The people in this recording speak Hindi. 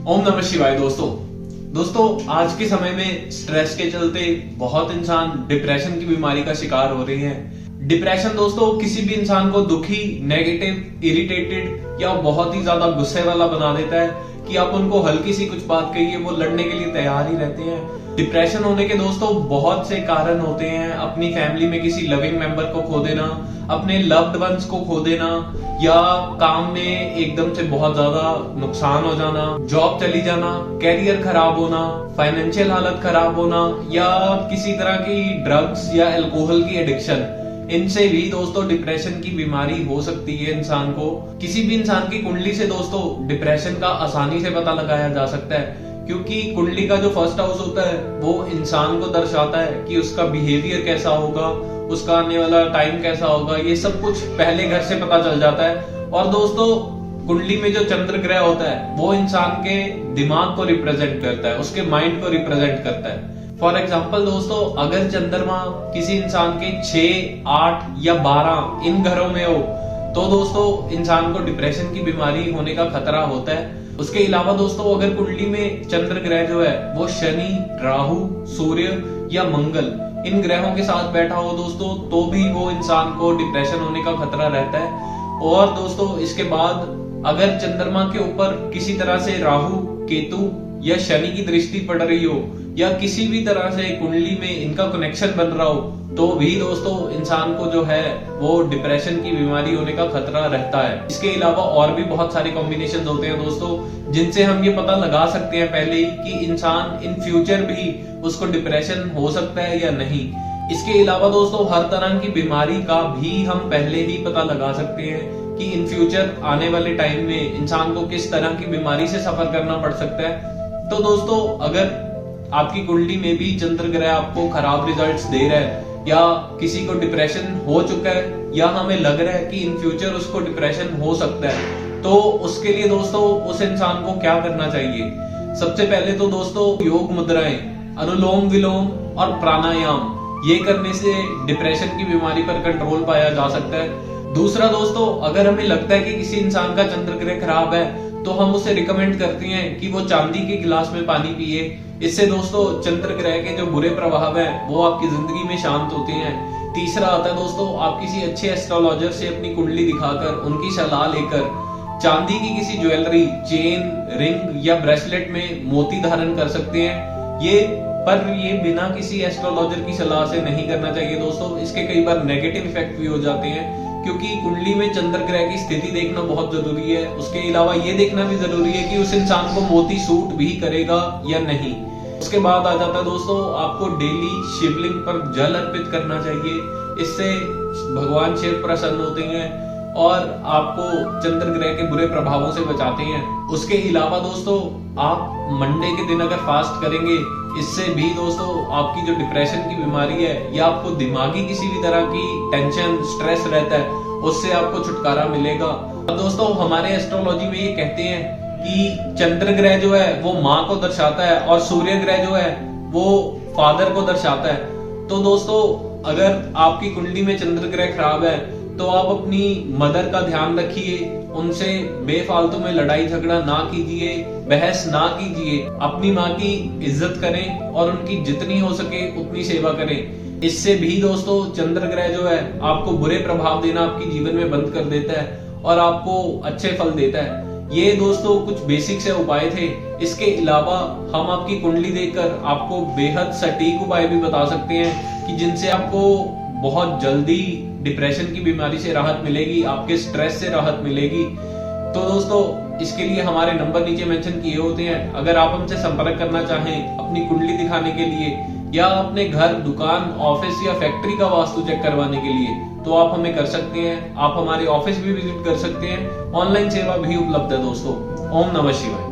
ओम नमः शिवाय। दोस्तों आज के समय में स्ट्रेस के चलते बहुत इंसान डिप्रेशन की बीमारी का शिकार हो रहे हैं। डिप्रेशन दोस्तों किसी भी इंसान को दुखी, नेगेटिव, इरिटेटेड या बहुत ही ज्यादा गुस्से वाला बना देता है कि आप उनको हल्की सी कुछ बात कहिए वो लड़ने के लिए तैयार ही रहते हैं। डिप्रेशन होने के दोस्तों बहुत से कारण होते हैं। अपनी फैमिली में किसी लविंग मेंबर को खो देना, अपने लव्ड वंस को खो देना, या काम में एकदम से बहुत ज्यादा नुकसान हो जाना, जॉब चली जाना, कैरियर खराब होना, फाइनेंशियल हालत खराब होना, या किसी तरह की ड्रग्स या अल्कोहल की एडिक्शन। इनसे भी दोस्तों डिप्रेशन की बीमारी हो सकती है इंसान को। किसी भी इंसान की कुंडली से दोस्तों डिप्रेशन का आसानी से पता लगाया जा सकता है, क्योंकि कुंडली का जो फर्स्ट हाउस होता है वो इंसान को दर्शाता है कि उसका बिहेवियर कैसा होगा, उसका आने वाला टाइम कैसा होगा। ये सब कुछ पहले घर से पता चल जाता है। और दोस्तों कुंडली में जो चंद्र ग्रह होता है वो इंसान के दिमाग को रिप्रेजेंट करता है, उसके माइंड को रिप्रेजेंट करता है। फॉर एग्जाम्पल दोस्तों अगर चंद्रमा किसी इंसान के 6, 8 या 12 इन घरों में हो तो दोस्तों इंसान को डिप्रेशन की बीमारी होने का खतरा होता है। उसके अलावा दोस्तों अगर कुंडली में चंद्र ग्रह जो है वो शनि, राहु, सूर्य या मंगल इन ग्रहों के साथ बैठा हो दोस्तों तो भी वो इंसान को डिप्रेशन होने का खतरा रहता है। और दोस्तों इसके बाद अगर चंद्रमा के ऊपर किसी तरह से राहु, केतु या शनि की दृष्टि पड़ रही हो या किसी भी तरह से कुंडली में इनका कनेक्शन बन रहा हो तो भी दोस्तों इंसान को जो है वो डिप्रेशन की बीमारी होने का खतरा रहता है। इसके अलावा और भी बहुत सारे कॉम्बिनेशन होते हैं दोस्तों जिनसे हम ये पता लगा सकते हैं पहले ही कि इंसान इन फ्यूचर भी उसको डिप्रेशन हो सकता है या नहीं। इसके अलावा दोस्तों हर तरह की बीमारी का भी हम पहले ही पता लगा सकते हैं कि इन फ्यूचर आने वाले टाइम में इंसान को किस तरह की बीमारी से सफर करना पड़ सकता है। तो दोस्तों अगर आपकी कुंडली में भी चंद्र ग्रह आपको खराब रिजल्ट्स दे रहा है या किसी को डिप्रेशन हो चुका है या हमें लग रहा है कि इन फ्यूचर उसको डिप्रेशन हो सकता है तो उसके लिए दोस्तों उस इंसान को क्या करना चाहिए। सबसे पहले तो दोस्तों योग मुद्राएं, अनुलोम विलोम और प्राणायाम ये करने से डिप्रेशन की बीमारी पर कंट्रोल पाया जा सकता है। दूसरा दोस्तों अगर हमें लगता है कि किसी इंसान का चंद्र ग्रह खराब है तो हम उसे रिकमेंड करते हैं कि वो चांदी के गिलास में पानी पिए। इससे दोस्तों चंद्र ग्रह के जो बुरे प्रभाव हैं वो आपकी जिंदगी में शांत होते हैं। तीसरा आता है दोस्तों आप किसी अच्छे एस्ट्रोलॉजर से अपनी कुंडली दिखाकर उनकी सलाह लेकर चांदी की किसी ज्वेलरी, चेन, रिंग या ब्रेसलेट में मोती धारण कर सकते हैं। ये बिना किसी एस्ट्रोलॉजर की सलाह से नहीं करना चाहिए दोस्तों। इसके कई बार नेगेटिव इफेक्ट भी हो जाते हैं क्योंकि कुंडली में चंद्र ग्रह की स्थिति देखना बहुत जरूरी है। उसके अलावा ये देखना भी जरूरी है कि उस इंसान को मोती सूट भी करेगा या नहीं। उसके बाद आ जाता है दोस्तों आपको डेली शिवलिंग पर जल अर्पित करना चाहिए। इससे भगवान शिव प्रसन्न होते हैं और आपको चंद्र ग्रह के बुरे प्रभावों से बचाते हैं। उसके अलावा दोस्तों आप मंडे के दिन अगर फास्ट करेंगे इससे भी दोस्तों आपकी जो डिप्रेशन की बीमारी है या आपको दिमागी किसी भी तरह की टेंशन, स्ट्रेस रहता है उससे आपको छुटकारा मिलेगा। अब दोस्तों हमारे एस्ट्रोलॉजी में ये कहते हैं कि चंद्र ग्रह जो है वो माँ को दर्शाता है और सूर्य ग्रह जो है वो फादर को दर्शाता है। तो दोस्तों अगर आपकी कुंडली में चंद्र ग्रह खराब है तो आप अपनी मदर का ध्यान रखिए, उनसे बेफालतू में लड़ाई झगड़ा ना कीजिए, बहस ना कीजिए, अपनी माँ की इज्जत करें और उनकी जितनी हो सके उतनी सेवा करें। इससे भी दोस्तों चंद्र ग्रह जो है आपको बुरे प्रभाव देना आपके जीवन में बंद कर देता है और आपको अच्छे फल देता है। ये दोस्तों कुछ बेसिक से उपाय थे। इसके अलावा हम आपकी कुंडली देखकर आपको बेहद सटीक उपाय भी बता सकते हैं कि जिनसे आपको बहुत जल्दी डिप्रेशन की बीमारी से राहत मिलेगी, आपके स्ट्रेस से राहत मिलेगी। तो दोस्तों इसके लिए हमारे नंबर नीचे मेंशन किए होते हैं। अगर आप हमसे संपर्क करना चाहें अपनी कुंडली दिखाने के लिए या अपने घर, दुकान, ऑफिस या फैक्ट्री का वास्तु चेक करवाने के लिए तो आप हमें कर सकते हैं। आप हमारे ऑफिस भी विजिट कर सकते हैं। ऑनलाइन सेवा भी उपलब्ध है दोस्तों। ओम नमः शिवाय।